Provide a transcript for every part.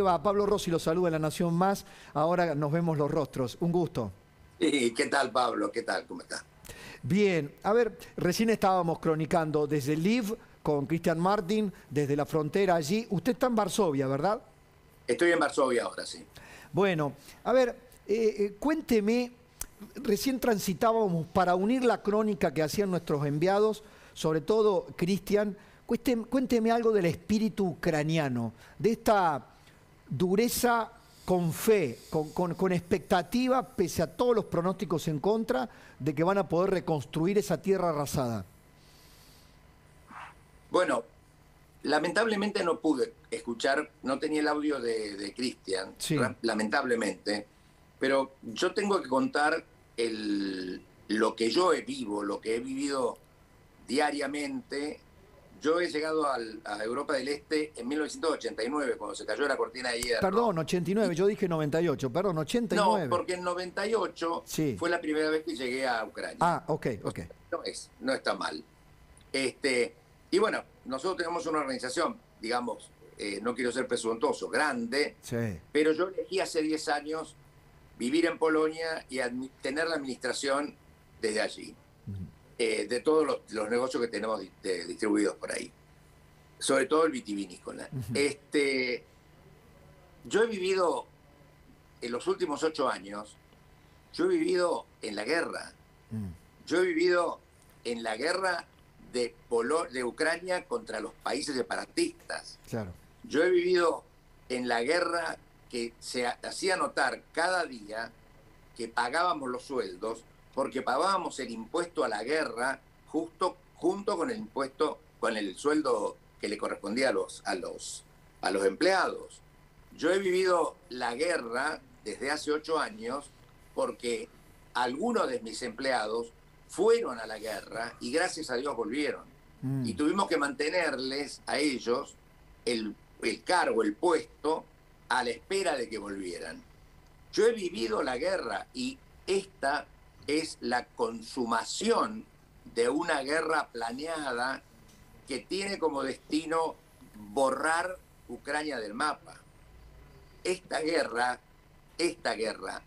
Va, Pablo Rossi lo saluda en La Nación Más. Ahora nos vemos los rostros. Un gusto. Sí, ¿qué tal, Pablo? ¿Qué tal? ¿Cómo está? Bien, a ver, recién estábamos cronicando desde Lviv con Cristian Martin, desde la frontera allí. Usted está en Varsovia, ¿verdad? Estoy en Varsovia ahora, sí. Bueno, a ver, cuénteme, recién transitábamos para unir la crónica que hacían nuestros enviados, sobre todo Cristian, cuénteme algo del espíritu ucraniano, de esta dureza con fe, con expectativa, pese a todos los pronósticos en contra, de que van a poder reconstruir esa tierra arrasada. Bueno, lamentablemente no pude escuchar, no tenía el audio de Cristian, Sí, lamentablemente, pero yo tengo que contar lo que yo vivo, lo que he vivido diariamente. Yo he llegado a Europa del Este en 1989, cuando se cayó la cortina de hierro. perdón, 89, yo dije 98, perdón, No, 89. porque en 98 Sí. fue la primera vez que llegué a Ucrania. Ah, ok, O ok. sea, no está mal. Y bueno, nosotros tenemos una organización, digamos, no quiero ser presuntuoso, grande, Sí. pero yo elegí hace 10 años vivir en Polonia y tener la administración desde allí, de todos los negocios que tenemos distribuidos por ahí, sobre todo el vitivinícola. Yo he vivido en los últimos 8 años, yo he vivido en la guerra, Mm, yo he vivido en la guerra de Ucrania contra los países separatistas. claro. Yo he vivido en la guerra que se hacía notar cada día que pagábamos los sueldos porque pagábamos el impuesto a la guerra junto con el impuesto, con el sueldo que le correspondía a los empleados. Yo he vivido la guerra desde hace 8 años porque algunos de mis empleados fueron a la guerra y gracias a Dios volvieron. Y Mm, tuvimos que mantenerles a ellos el cargo, el puesto, a la espera de que volvieran. Yo he vivido la guerra y esta es la consumación de una guerra planeada que tiene como destino borrar Ucrania del mapa. Esta guerra, esta guerra,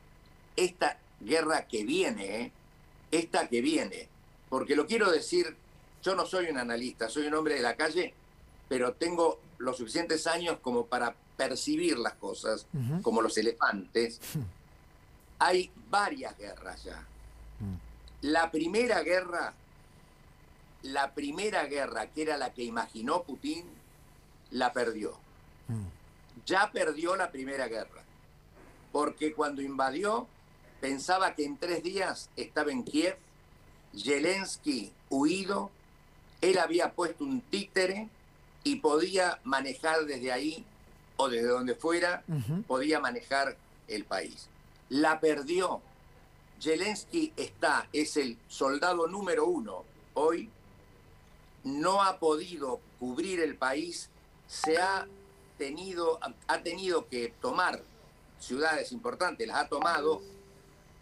esta guerra que viene, esta que viene, porque lo quiero decir, yo no soy un analista, soy un hombre de la calle, pero tengo los suficientes años como para percibir las cosas, ujú, como los elefantes. Hay varias guerras ya. mm, La primera guerra, que era la que imaginó Putin, la perdió. mm, Ya perdió la primera guerra, porque cuando invadió pensaba que en 3 días estaba en Kiev, Zelensky huido, él había puesto un títere y podía manejar desde ahí o desde donde fuera, ujú. podía manejar el país. La perdió. Zelensky es el soldado número 1 hoy, no ha podido cubrir el país, ha tenido que tomar ciudades importantes, las ha tomado,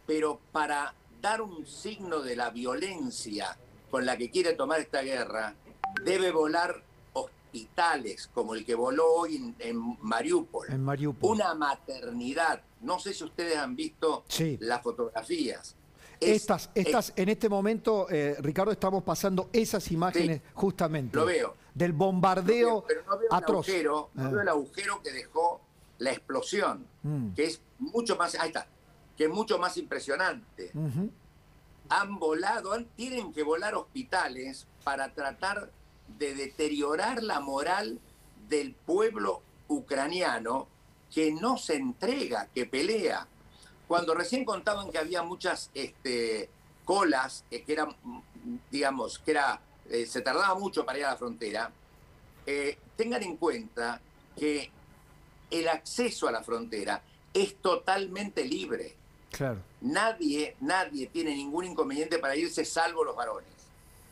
pero para dar un signo de la violencia con la que quiere tomar esta guerra, debe volar hospitales como el que voló hoy en Mariupol. En Mariupol. Una maternidad. No sé si ustedes han visto Sí. las fotografías. Es, es En este momento, Ricardo, estamos pasando esas sí, imágenes lo justamente veo. del bombardeo Pero no veo atroz. no veo el agujero que dejó la explosión, Mm, que es mucho más, ahí está, que es mucho más impresionante. ujú, Han volado, tienen que volar hospitales para tratar de deteriorar la moral del pueblo ucraniano que no se entrega, que pelea. Cuando recién contaban que había muchas colas, que eran, digamos, se tardaba mucho para ir a la frontera, tengan en cuenta que el acceso a la frontera es totalmente libre. claro, Nadie tiene ningún inconveniente para irse salvo los varones.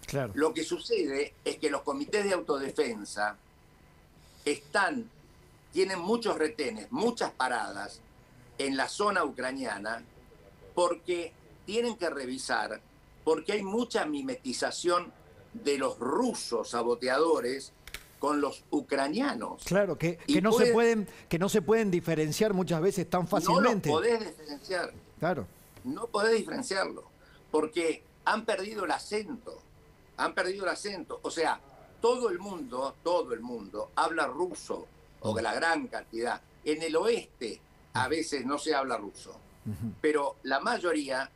claro. Lo que sucede es que los comités de autodefensa tienen muchos retenes, muchas paradas en la zona ucraniana porque tienen que revisar, porque hay mucha mimetización de los rusos saboteadores con los ucranianos. Claro, que Y que no se pueden diferenciar muchas veces tan fácilmente. No los podés diferenciar. Claro. No podés diferenciarlo, porque han perdido el acento. Han perdido el acento. O sea, todo el mundo habla ruso, o la gran cantidad. En el oeste a veces no se habla ruso, pero la mayoría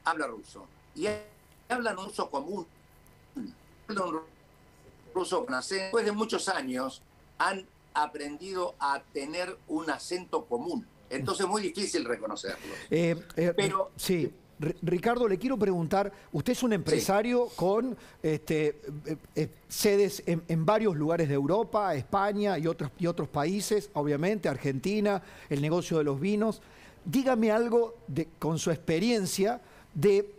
habla ruso. Y hablan un ruso común. Hablan un ruso con acento. Después de muchos años han aprendido a tener un acento común. Entonces es muy difícil reconocerlos. Pero sí. Ricardo, le quiero preguntar, usted es un empresario con sedes en varios lugares de Europa, España y otros países, obviamente, Argentina, el negocio de los vinos. Dígame algo con su experiencia de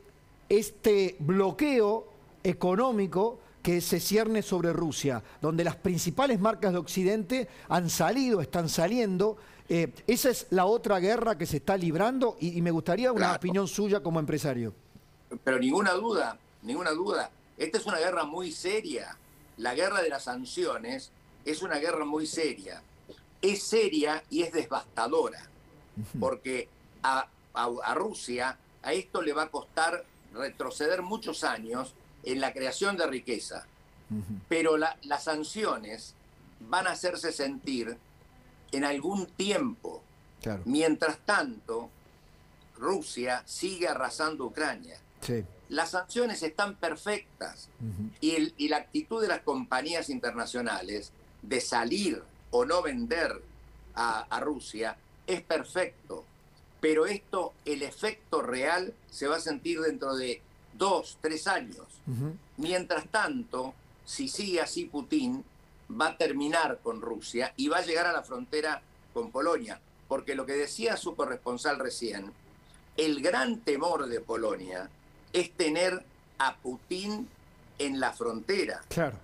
este bloqueo económico que se cierne sobre Rusia, donde las principales marcas de Occidente han salido, están saliendo. Esa es la otra guerra que se está librando y me gustaría una opinión suya como empresario. Pero ninguna duda, ninguna duda. Esta es una guerra muy seria. La guerra de las sanciones es una guerra muy seria. Es seria y es devastadora, porque a Rusia a esto le va a costar retroceder muchos años en la creación de riqueza. Pero las sanciones van a hacerse sentir en algún tiempo. Claro. Mientras tanto, Rusia sigue arrasando Ucrania. Sí. Las sanciones están perfectas y la actitud de las compañías internacionales de salir o no vender a Rusia es perfecto. Pero esto, el efecto real, se va a sentir dentro de 2, 3 años. Mientras tanto, si sigue así Putin, va a terminar con Rusia y va a llegar a la frontera con Polonia. Porque lo que decía su corresponsal recién, el gran temor de Polonia es tener a Putin en la frontera. Claro.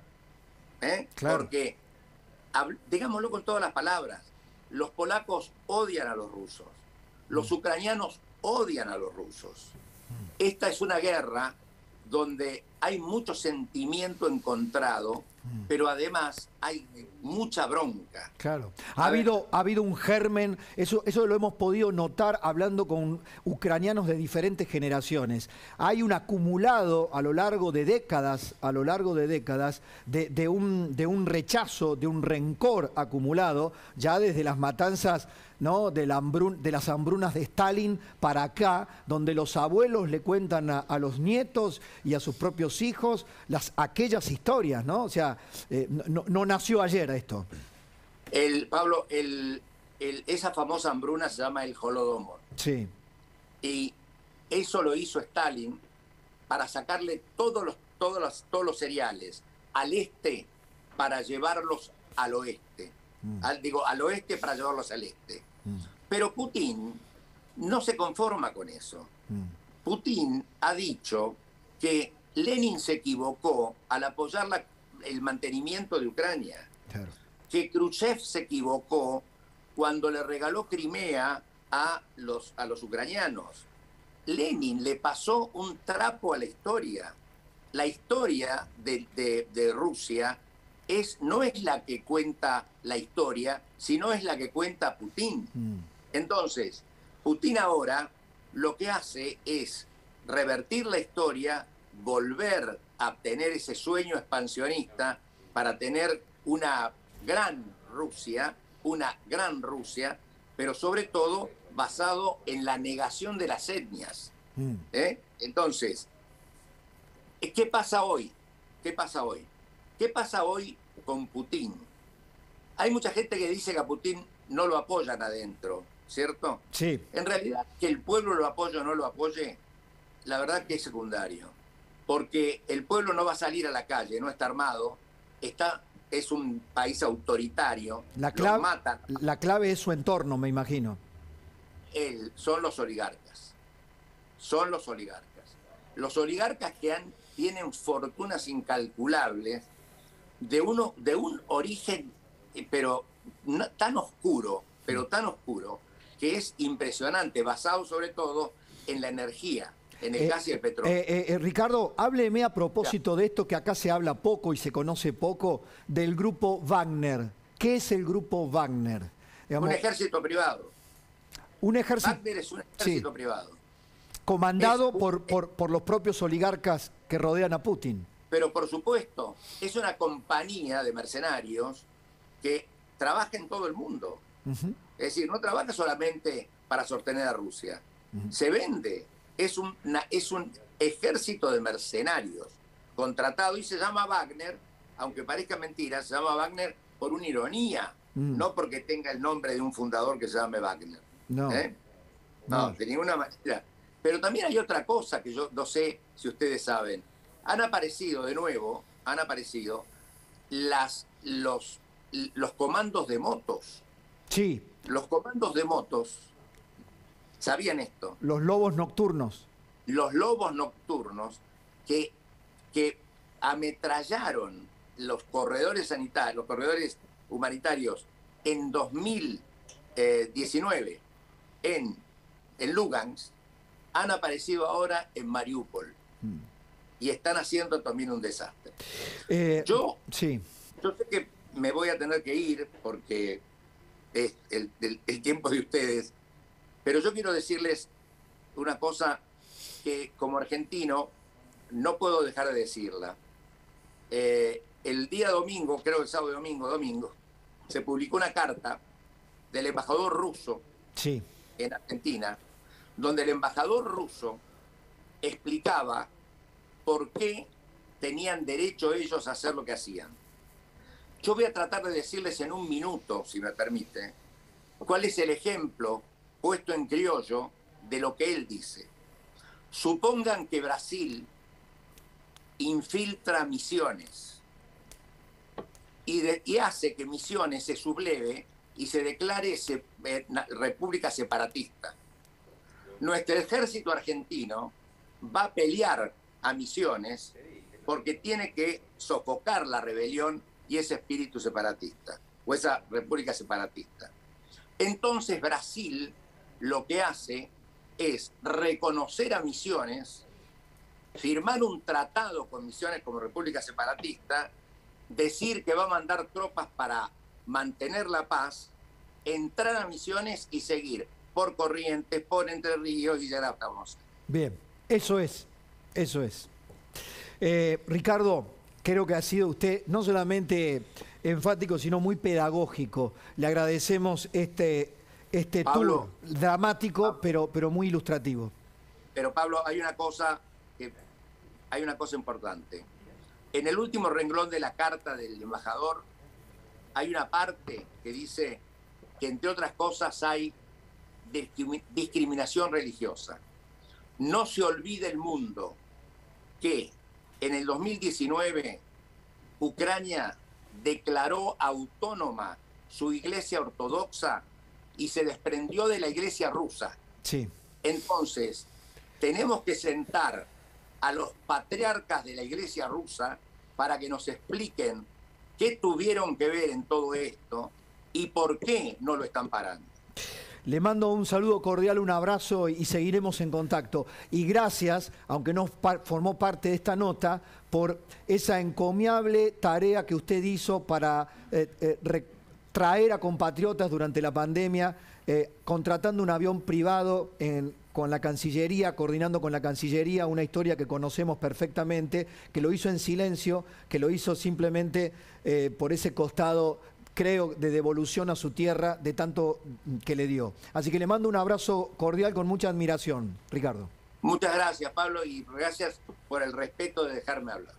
Claro. Porque, digámoslo con todas las palabras, los polacos odian a los rusos, los ucranianos odian a los rusos. Esta es una guerra donde hay mucho sentimiento encontrado, pero además hay mucha bronca. Claro. Ha habido un germen, eso lo hemos podido notar hablando con ucranianos de diferentes generaciones. Hay un acumulado a lo largo de décadas, de un rechazo, de un rencor acumulado, ya desde las matanzas, ¿no?, de las hambrunas de Stalin para acá, donde los abuelos le cuentan a los nietos y a sus propios hijos aquellas historias, ¿no? O sea, no nació ayer esto. Pablo, esa famosa hambruna se llama el Holodomor. Sí. Y eso lo hizo Stalin para sacarle todos los cereales al este para llevarlos al oeste. Al oeste para llevarlos al este. Pero Putin no se conforma con eso. Putin ha dicho que Lenin se equivocó al apoyar el mantenimiento de Ucrania. Claro. Que Khrushchev se equivocó cuando le regaló Crimea a los ucranianos. Lenin le pasó un trapo a la historia. La historia de Rusia no es la que cuenta la historia, sino es la que cuenta Putin. Entonces, Putin ahora lo que hace es revertir la historia, volver a tener ese sueño expansionista para tener una gran Rusia, pero sobre todo basado en la negación de las etnias. Entonces, ¿qué pasa hoy? ¿Qué pasa hoy con Putin? Hay mucha gente que dice que a Putin no lo apoyan adentro, ¿cierto? Sí. En realidad, que el pueblo lo apoye o no lo apoye, la verdad que es secundario. Porque el pueblo no va a salir a la calle, no está armado, es un país autoritario. La clave es su entorno, me imagino. Son los oligarcas. Son los oligarcas. Los oligarcas que tienen fortunas incalculables de un origen, pero tan oscuro, que es impresionante, basado sobre todo en la energía. en el gas y el petróleo. Ricardo, hábleme a propósito de esto que acá se habla poco y se conoce poco, del grupo Wagner. ¿Qué es el grupo Wagner? Digamos, un ejército privado. Un ejército. Wagner es un ejército privado. Comandado por los propios oligarcas que rodean a Putin. Pero por supuesto, es una compañía de mercenarios que trabaja en todo el mundo. Es decir, no trabaja solamente para sostener a Rusia. Se vende. Es un ejército de mercenarios contratado y se llama Wagner, aunque parezca mentira, se llama Wagner por una ironía, no porque tenga el nombre de un fundador que se llame Wagner. No, de ninguna manera. Pero también hay otra cosa que yo no sé si ustedes saben. Han aparecido de nuevo, los comandos de motos. Sí. Los comandos de motos, ¿sabían esto? Los lobos nocturnos. Los lobos nocturnos que ametrallaron los corredores sanitarios, los corredores humanitarios en 2019 en Lugansk, han aparecido ahora en Mariupol. Y están haciendo también un desastre. Yo sé que me voy a tener que ir porque es el tiempo de ustedes, pero yo quiero decirles una cosa que como argentino no puedo dejar de decirla. El día domingo, creo que el sábado domingo, se publicó una carta del embajador ruso en Argentina, donde el embajador ruso explicaba por qué tenían derecho ellos a hacer lo que hacían. Yo voy a tratar de decirles en un minuto, si me permite, cuál es el ejemplo puesto en criollo de lo que él dice. Supongan que Brasil infiltra Misiones y hace que Misiones se subleve y se declare república separatista. Nuestro ejército argentino va a pelear a Misiones porque tiene que sofocar la rebelión y ese espíritu separatista, o esa república separatista. Entonces Brasil lo que hace es reconocer a Misiones, firmar un tratado con Misiones como república separatista, decir que va a mandar tropas para mantener la paz, entrar a Misiones y seguir por Corrientes, por Entre Ríos y llegar hasta Buenos Aires. Bien, eso es. Ricardo, creo que ha sido usted no solamente enfático, sino muy pedagógico. Le agradecemos este tour dramático, pero muy ilustrativo. Pero Pablo, hay una cosa importante. En el último renglón de la carta del embajador hay una parte que dice que entre otras cosas hay discriminación religiosa. No se olvide el mundo que en el 2019 Ucrania declaró autónoma su iglesia ortodoxa y se desprendió de la iglesia rusa. Sí. Entonces, tenemos que sentar a los patriarcas de la iglesia rusa para que nos expliquen qué tuvieron que ver en todo esto y por qué no lo están parando. Le mando un saludo cordial, un abrazo y seguiremos en contacto. Y gracias, aunque no formó parte de esta nota, por esa encomiable tarea que usted hizo para traer a compatriotas durante la pandemia, contratando un avión privado con la Cancillería, coordinando con la Cancillería, una historia que conocemos perfectamente, que lo hizo en silencio, que lo hizo simplemente por ese costado, creo, de devolución a su tierra de tanto que le dio. Así que le mando un abrazo cordial con mucha admiración, Ricardo. Muchas gracias, Pablo, y gracias por el respeto de dejarme hablar.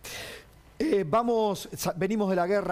Venimos de la guerra.